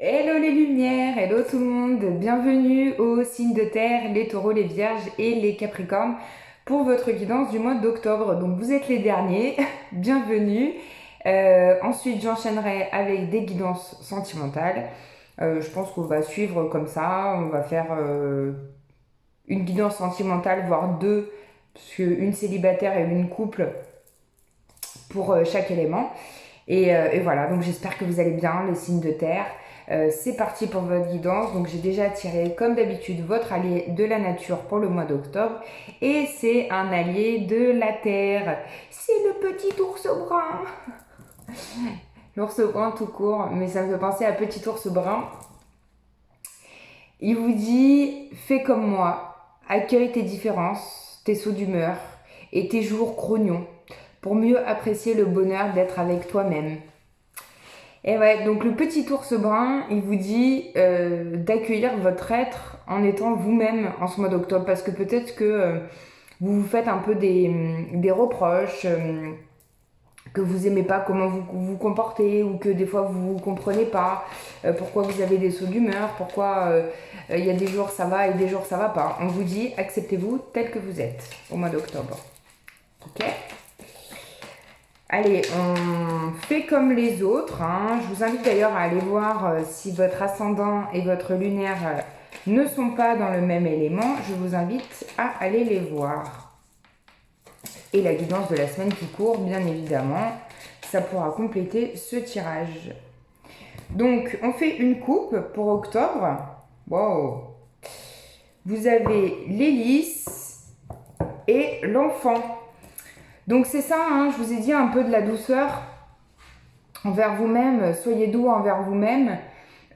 Hello les lumières, hello tout le monde, bienvenue aux signes de terre, les taureaux, les vierges et les capricornes pour votre guidance du mois d'octobre. Donc vous êtes les derniers, bienvenue. Ensuite j'enchaînerai avec des guidances sentimentales. Je pense qu'on va suivre comme ça, on va faire une guidance sentimentale, voire deux, parce qu'une célibataire et une couple pour chaque élément. Et voilà, donc j'espère que vous allez bien, les signes de terre. C'est parti pour votre guidance. Donc j'ai déjà tiré, comme d'habitude, votre allié de la nature pour le mois d'octobre. Et c'est un allié de la terre. C'est le petit ours brun. L'ours brun tout court, mais ça me fait penser à petit ours brun. Il vous dit, fais comme moi, accueille tes différences, tes sauts d'humeur et tes jours grognons pour mieux apprécier le bonheur d'être avec toi-même. Et ouais, donc le petit ours brun, il vous dit d'accueillir votre être en étant vous-même en ce mois d'octobre. Parce que peut-être que vous vous faites un peu des reproches, que vous aimez pas comment vous vous comportez, ou que des fois vous ne comprenez pas pourquoi vous avez des sauts d'humeur, pourquoi il y a des jours ça va et des jours ça va pas. On vous dit acceptez-vous tel que vous êtes au mois d'octobre. Ok ? Allez, on fait comme les autres, hein. Je vous invite d'ailleurs à aller voir si votre ascendant et votre lunaire ne sont pas dans le même élément. Je vous invite à aller les voir. Et la guidance de la semaine qui court, bien évidemment, ça pourra compléter ce tirage. Donc, on fait une coupe pour octobre. Wow. Vous avez l'hélice et l'enfant. Donc c'est ça, hein, je vous ai dit, un peu de la douceur envers vous-même, soyez doux envers vous-même.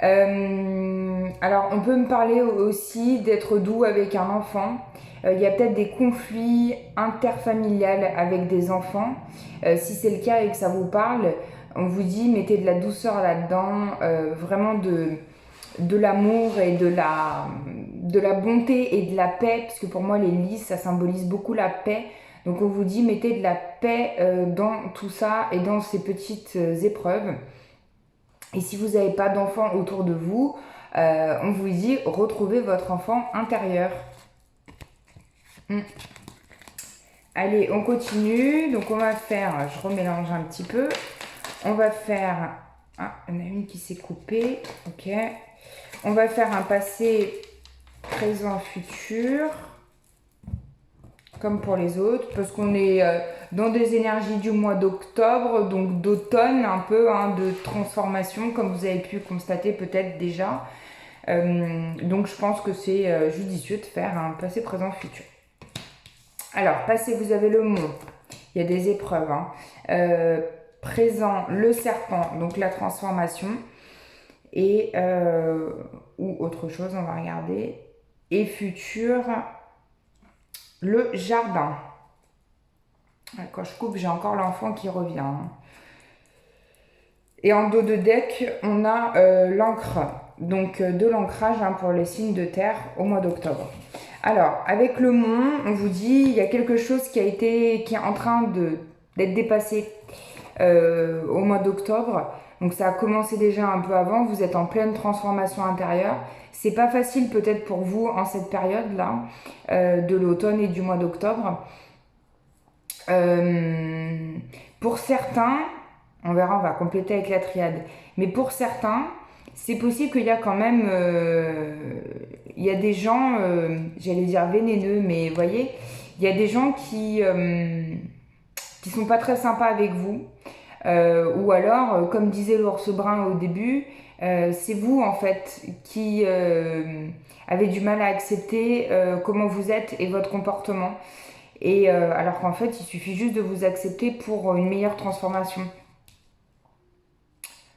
Alors on peut me parler aussi d'être doux avec un enfant. Il y a peut-être des conflits interfamiliales avec des enfants. Si c'est le cas et que ça vous parle, on vous dit mettez de la douceur là-dedans, vraiment de l'amour et de la bonté et de la paix, parce que pour moi les lys ça symbolise beaucoup la paix. Donc on vous dit mettez de la paix dans tout ça et dans ces petites épreuves. Et si vous n'avez pas d'enfant autour de vous, on vous dit retrouvez votre enfant intérieur. Allez, on continue. Donc on va faire, je remélange un petit peu. On va faire, ah, il y en a une qui s'est coupée. Ok. On va faire un passé, présent, futur. Comme pour les autres, parce qu'on est dans des énergies du mois d'octobre, donc d'automne un peu, hein, de transformation, comme vous avez pu constater peut-être déjà. Donc je pense que c'est judicieux de faire un passé, présent, futur. Alors, passé, vous avez le mont, il y a des épreuves. Hein. Présent, le serpent, donc la transformation. Et, ou autre chose, on va regarder. Et futur, le jardin. Quand je coupe, j'ai encore l'enfant qui revient. Hein. Et en dos de deck, on a l'encre. Donc de l'ancrage hein, pour les signes de terre au mois d'octobre. Alors, avec le mont, on vous dit il y a quelque chose qui est en train d'être dépassé au mois d'octobre. Donc ça a commencé déjà un peu avant. Vous êtes en pleine transformation intérieure. C'est pas facile peut-être pour vous en cette période-là de l'automne et du mois d'octobre. Pour certains, on verra, on va compléter avec la triade, mais pour certains, c'est possible qu'il y a quand même, il y a des gens, j'allais dire vénéneux, mais vous voyez, il y a des gens qui sont pas très sympas avec vous, ou alors, comme disait l'ours brun au début, c'est vous en fait qui avez du mal à accepter comment vous êtes et votre comportement. Et alors qu'en fait, il suffit juste de vous accepter pour une meilleure transformation.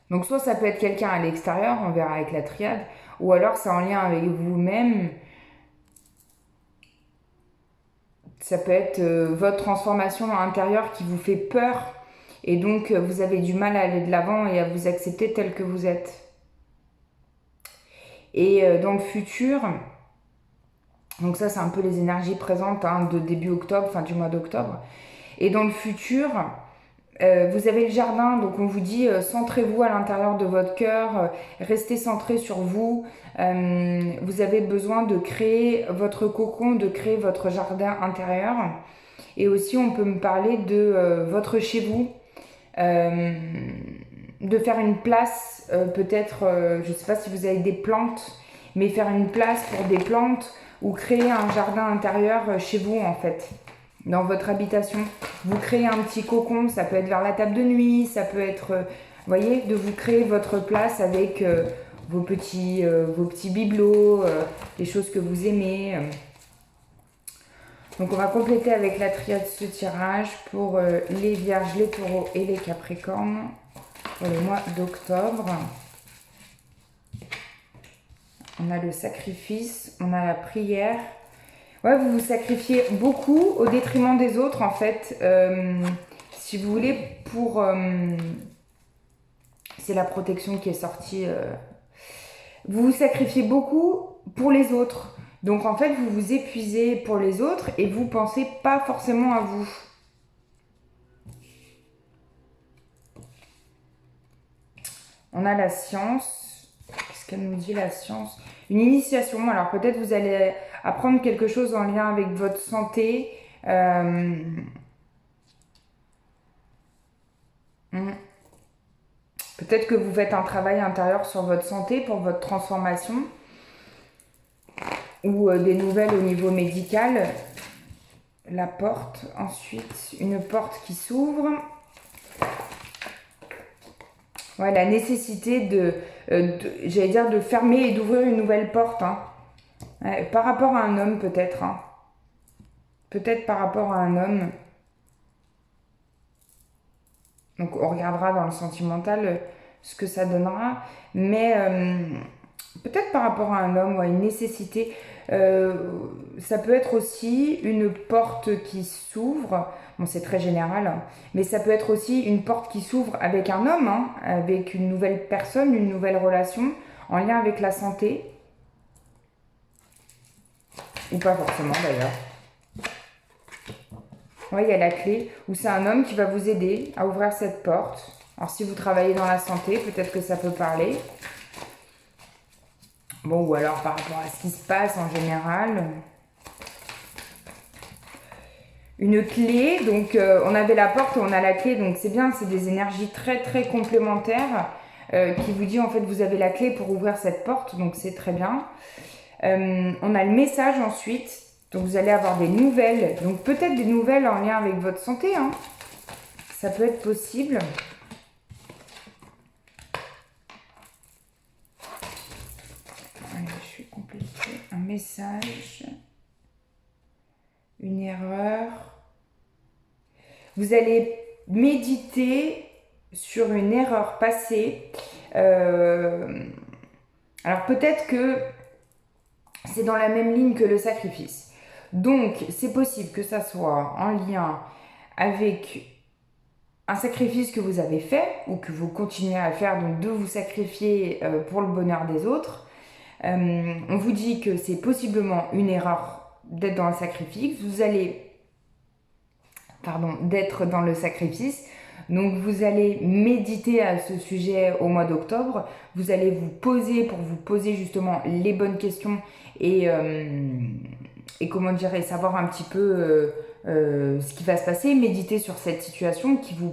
Donc soit ça peut être quelqu'un à l'extérieur, on verra avec la triade, ou alors c'est en lien avec vous-même. Ça peut être votre transformation intérieure qui vous fait peur, et donc vous avez du mal à aller de l'avant et à vous accepter tel que vous êtes. Et dans le futur, donc ça c'est un peu les énergies présentes hein, de début octobre, fin du mois d'octobre. Et dans le futur, Vous avez le jardin, donc on vous dit centrez-vous à l'intérieur de votre cœur, restez centré sur vous. Vous avez besoin de créer votre cocon, de créer votre jardin intérieur. Et aussi, on peut me parler de votre chez vous, de faire une place, peut-être, je ne sais pas si vous avez des plantes, mais faire une place pour des plantes ou créer un jardin intérieur chez vous en fait. Dans votre habitation, vous créez un petit cocon, ça peut être vers la table de nuit, ça peut être, vous voyez, de vous créer votre place avec vos petits bibelots, les choses que vous aimez. Donc on va compléter avec la triade ce tirage pour les vierges, les taureaux et les capricornes pour le mois d'octobre. On a le sacrifice, on a la prière. Ouais, vous vous sacrifiez beaucoup au détriment des autres, en fait. Si vous voulez, pour... c'est la protection qui est sortie. Vous vous sacrifiez beaucoup pour les autres. Donc, en fait, vous vous épuisez pour les autres et vous pensez pas forcément à vous. On a la science. Qu'est-ce qu'elle nous dit, la science? Une initiation. Alors, peut-être vous allez apprendre quelque chose en lien avec votre santé. Peut-être que vous faites un travail intérieur sur votre santé pour votre transformation. Ou des nouvelles au niveau médical. La porte. Ensuite, une porte qui s'ouvre. Ouais, la nécessité j'allais dire, de fermer et d'ouvrir une nouvelle porte. Hein. Ouais, par rapport à un homme, peut-être. Hein. Peut-être par rapport à un homme. Donc, on regardera dans le sentimental ce que ça donnera. Mais peut-être par rapport à un homme, ouais, une nécessité. Ça peut être aussi une porte qui s'ouvre. Bon, c'est très général, hein, mais ça peut être aussi une porte qui s'ouvre avec un homme, hein, avec une nouvelle personne, une nouvelle relation, en lien avec la santé. Ou pas forcément d'ailleurs. Oui, il y a la clé, où c'est un homme qui va vous aider à ouvrir cette porte. Alors si vous travaillez dans la santé, peut-être que ça peut parler. Bon, ou alors par rapport à ce qui se passe en général. Une clé, donc on avait la porte et on a la clé, donc c'est bien, c'est des énergies très très complémentaires qui vous dit en fait vous avez la clé pour ouvrir cette porte, donc c'est très bien. On a le message ensuite, donc vous allez avoir des nouvelles, donc peut-être des nouvelles en lien avec votre santé, hein. Ça peut être possible. Allez, je vais compléter un message. Une erreur. Vous allez méditer sur une erreur passée. Alors peut-être que c'est dans la même ligne que le sacrifice. Donc c'est possible que ça soit en lien avec un sacrifice que vous avez fait ou que vous continuez à faire, donc de vous sacrifier pour le bonheur des autres. On vous dit que c'est possiblement une erreur d'être dans le sacrifice, d'être dans le sacrifice. Donc vous allez méditer à ce sujet au mois d'octobre. Vous allez vous poser pour vous poser justement les bonnes questions et comment dire, et savoir un petit peu ce qui va se passer. Méditer sur cette situation qui vous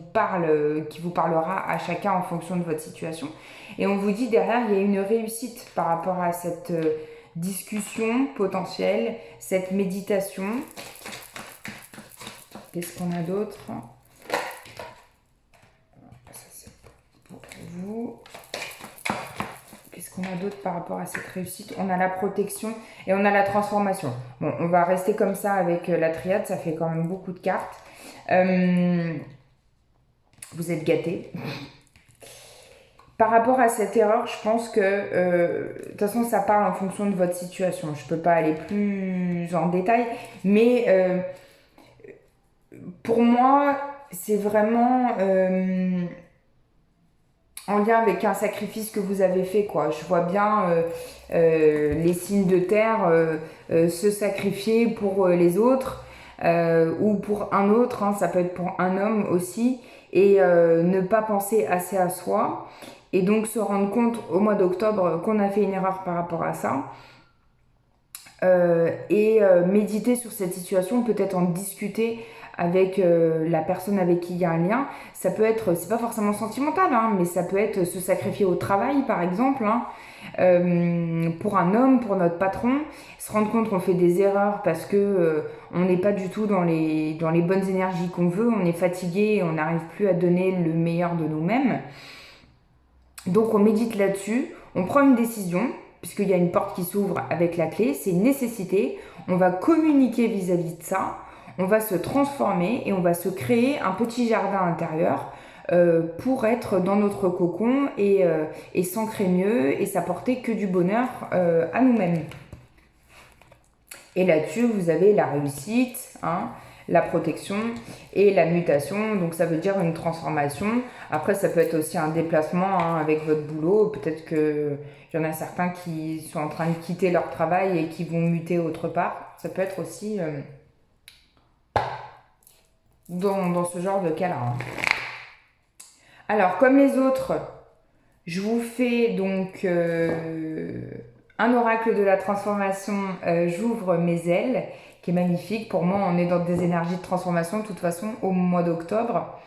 parlera à chacun en fonction de votre situation. Et on vous dit derrière, il y a une réussite par rapport à cette discussion potentielle, cette méditation. Qu'est-ce qu'on a d'autre? Ça, c'est pour vous. Qu'est-ce qu'on a d'autre par rapport à cette réussite? On a la protection et on a la transformation. Bon, on va rester comme ça avec la triade, ça fait quand même beaucoup de cartes. Vous êtes gâtés. Par rapport à cette erreur, je pense que, de toute façon, ça parle en fonction de votre situation. Je ne peux pas aller plus en détail, mais pour moi, c'est vraiment en lien avec un sacrifice que vous avez fait, quoi. Je vois bien les signes de terre se sacrifier pour les autres ou pour un autre, hein, ça peut être pour un homme aussi. et ne pas penser assez à soi et donc se rendre compte au mois d'octobre qu'on a fait une erreur par rapport à ça. Méditer sur cette situation, peut-être en discuter avec la personne avec qui il y a un lien. Ça peut être, c'est pas forcément sentimental, hein, mais ça peut être se sacrifier au travail par exemple, hein, pour un homme, pour notre patron, se rendre compte qu'on fait des erreurs parce que on n'est pas du tout dans les bonnes énergies qu'on veut, on est fatigué et on n'arrive plus à donner le meilleur de nous-mêmes. Donc on médite là-dessus, on prend une décision, puisqu'il y a une porte qui s'ouvre avec la clé, c'est une nécessité, on va communiquer vis-à-vis de ça, on va se transformer et on va se créer un petit jardin intérieur pour être dans notre cocon et s'ancrer mieux et s'apporter que du bonheur à nous-mêmes. Et là-dessus, vous avez la réussite, hein, la protection et la mutation, donc ça veut dire une transformation. Après, ça peut être aussi un déplacement, hein, avec votre boulot. Peut-être qu'il y en a certains qui sont en train de quitter leur travail et qui vont muter autre part. Ça peut être aussi dans ce genre de cas-là, hein. Alors, comme les autres, je vous fais donc un oracle de la transformation, j'ouvre mes ailes, qui est magnifique. Pour moi, on est dans des énergies de transformation de toute façon au mois d'octobre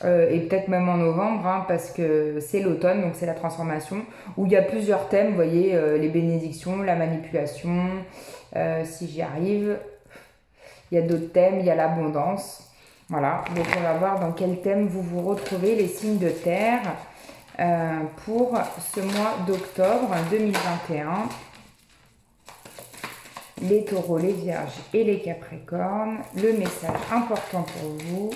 et peut-être même en novembre, hein, parce que c'est l'automne, donc c'est la transformation, où il y a plusieurs thèmes, vous voyez, les bénédictions, la manipulation, si j'y arrive. Il y a d'autres thèmes, il y a l'abondance. Voilà, donc on va voir dans quel thème vous vous retrouvez, les signes de terre, pour ce mois d'octobre 2021. Les taureaux, les vierges et les capricornes. Le message important pour vous.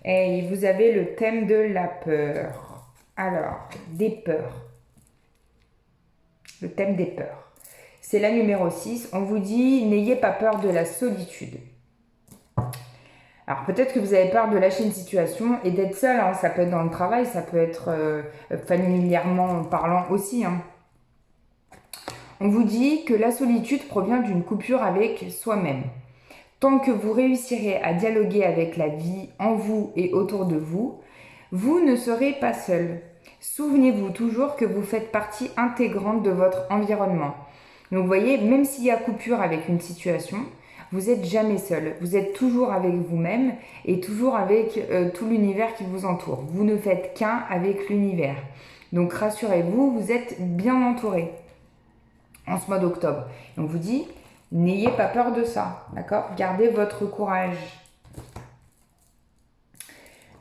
Et vous avez le thème de la peur. Alors, des peurs. Le thème des peurs. C'est la numéro 6. On vous dit, n'ayez pas peur de la solitude. Alors peut-être que vous avez peur de lâcher une situation et d'être seul, hein. Ça peut être dans le travail, ça peut être familièrement parlant aussi, hein. On vous dit que la solitude provient d'une coupure avec soi-même. Tant que vous réussirez à dialoguer avec la vie en vous et autour de vous, vous ne serez pas seul. Souvenez-vous toujours que vous faites partie intégrante de votre environnement. Donc vous voyez, même s'il y a coupure avec une situation, vous n'êtes jamais seul. Vous êtes toujours avec vous-même et toujours avec tout l'univers qui vous entoure. Vous ne faites qu'un avec l'univers. Donc rassurez-vous, vous êtes bien entouré en ce mois d'octobre. Et on vous dit, n'ayez pas peur de ça, d'accord? Gardez votre courage.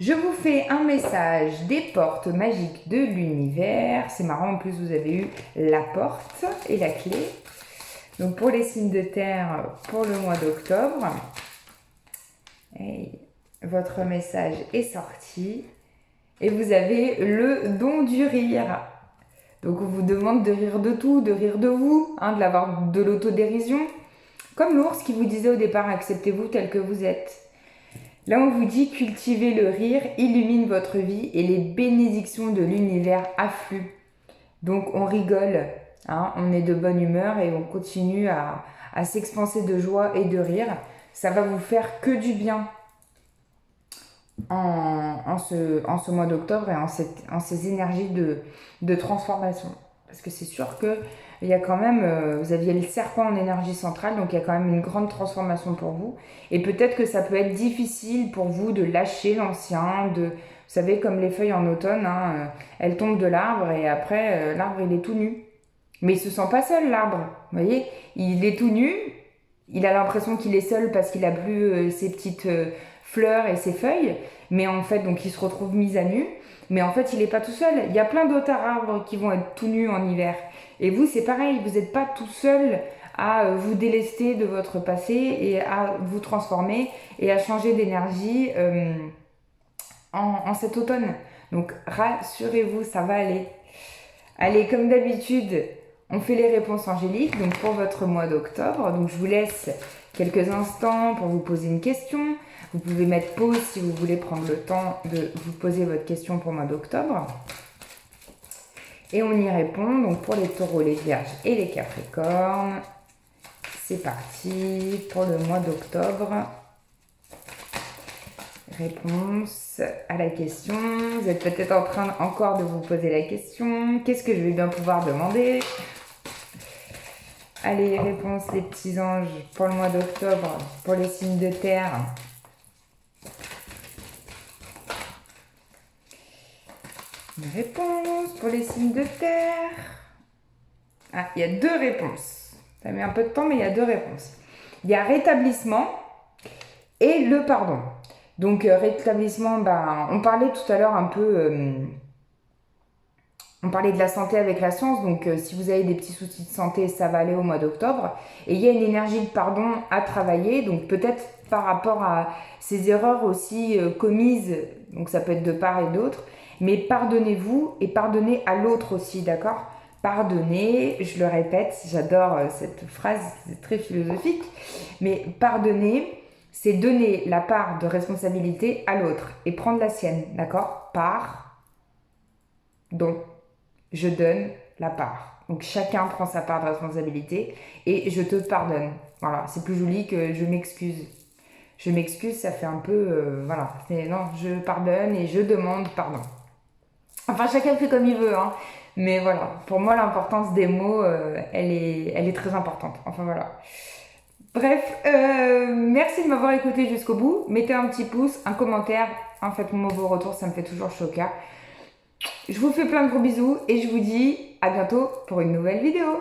Je vous fais un message des portes magiques de l'univers. C'est marrant, en plus vous avez eu la porte et la clé. Donc pour les signes de terre, pour le mois d'octobre, votre message est sorti. Et vous avez le don du rire. Donc on vous demande de rire de tout, de rire de vous, hein, de l'autodérision. Comme l'ours qui vous disait au départ, acceptez-vous tel que vous êtes. Là on vous dit, cultivez le rire, illumine votre vie et les bénédictions de l'univers affluent. Donc on rigole, hein, on est de bonne humeur et on continue à s'expanser de joie et de rire. Ça va vous faire que du bien en ce mois d'octobre et en ces énergies de transformation. Parce que c'est sûr qu'il y a quand même, vous aviez le serpent en énergie centrale, donc il y a quand même une grande transformation pour vous. Et peut-être que ça peut être difficile pour vous de lâcher l'ancien, vous savez, comme les feuilles en automne, hein, elles tombent de l'arbre et après, l'arbre, il est tout nu. Mais il se sent pas seul, l'arbre. Vous voyez, il est tout nu, il a l'impression qu'il est seul parce qu'il a plus ses petites fleurs et ses feuilles, mais en fait, donc il se retrouve mis à nu. Mais en fait, il n'est pas tout seul. Il y a plein d'autres arbres qui vont être tout nus en hiver. Et vous, c'est pareil, vous n'êtes pas tout seul à vous délester de votre passé et à vous transformer et à changer d'énergie en cet automne. Donc rassurez-vous, ça va aller. Allez, comme d'habitude, on fait les réponses angéliques, donc pour votre mois d'octobre. Donc je vous laisse quelques instants pour vous poser une question. Vous pouvez mettre pause si vous voulez prendre le temps de vous poser votre question pour le mois d'octobre. Et on y répond, donc pour les taureaux, les vierges et les capricornes. C'est parti pour le mois d'octobre. Réponse à la question. Vous êtes peut-être en train encore de vous poser la question. Qu'est-ce que je vais bien pouvoir demander? Allez, réponse les petits anges pour le mois d'octobre, pour les signes de terre. Une réponse pour les signes de terre. Ah, il y a 2 réponses. Ça met un peu de temps, mais il y a 2 réponses. Il y a rétablissement et le pardon. Donc, rétablissement, on parlait tout à l'heure un peu... on parlait de la santé avec la science, donc si vous avez des petits soucis de santé, ça va aller au mois d'octobre. Et il y a une énergie de pardon à travailler, donc peut-être par rapport à ces erreurs aussi commises, donc ça peut être de part et d'autre, mais pardonnez-vous et pardonnez à l'autre aussi, d'accord? Pardonner, je le répète, j'adore cette phrase, c'est très philosophique, mais pardonner, c'est donner la part de responsabilité à l'autre et prendre la sienne, d'accord? Donc, je donne la part. Donc chacun prend sa part de responsabilité et je te pardonne. Voilà, c'est plus joli que je m'excuse. Je m'excuse, ça fait un peu... voilà, non, je pardonne et je demande pardon. Enfin, chacun fait comme il veut, hein. Mais voilà, pour moi, l'importance des mots, elle est très importante. Enfin voilà. Bref, merci de m'avoir écouté jusqu'au bout. Mettez un petit pouce, un commentaire, faites-moi vos retours, ça me fait toujours chaud au cœur. Je vous fais plein de gros bisous et je vous dis à bientôt pour une nouvelle vidéo.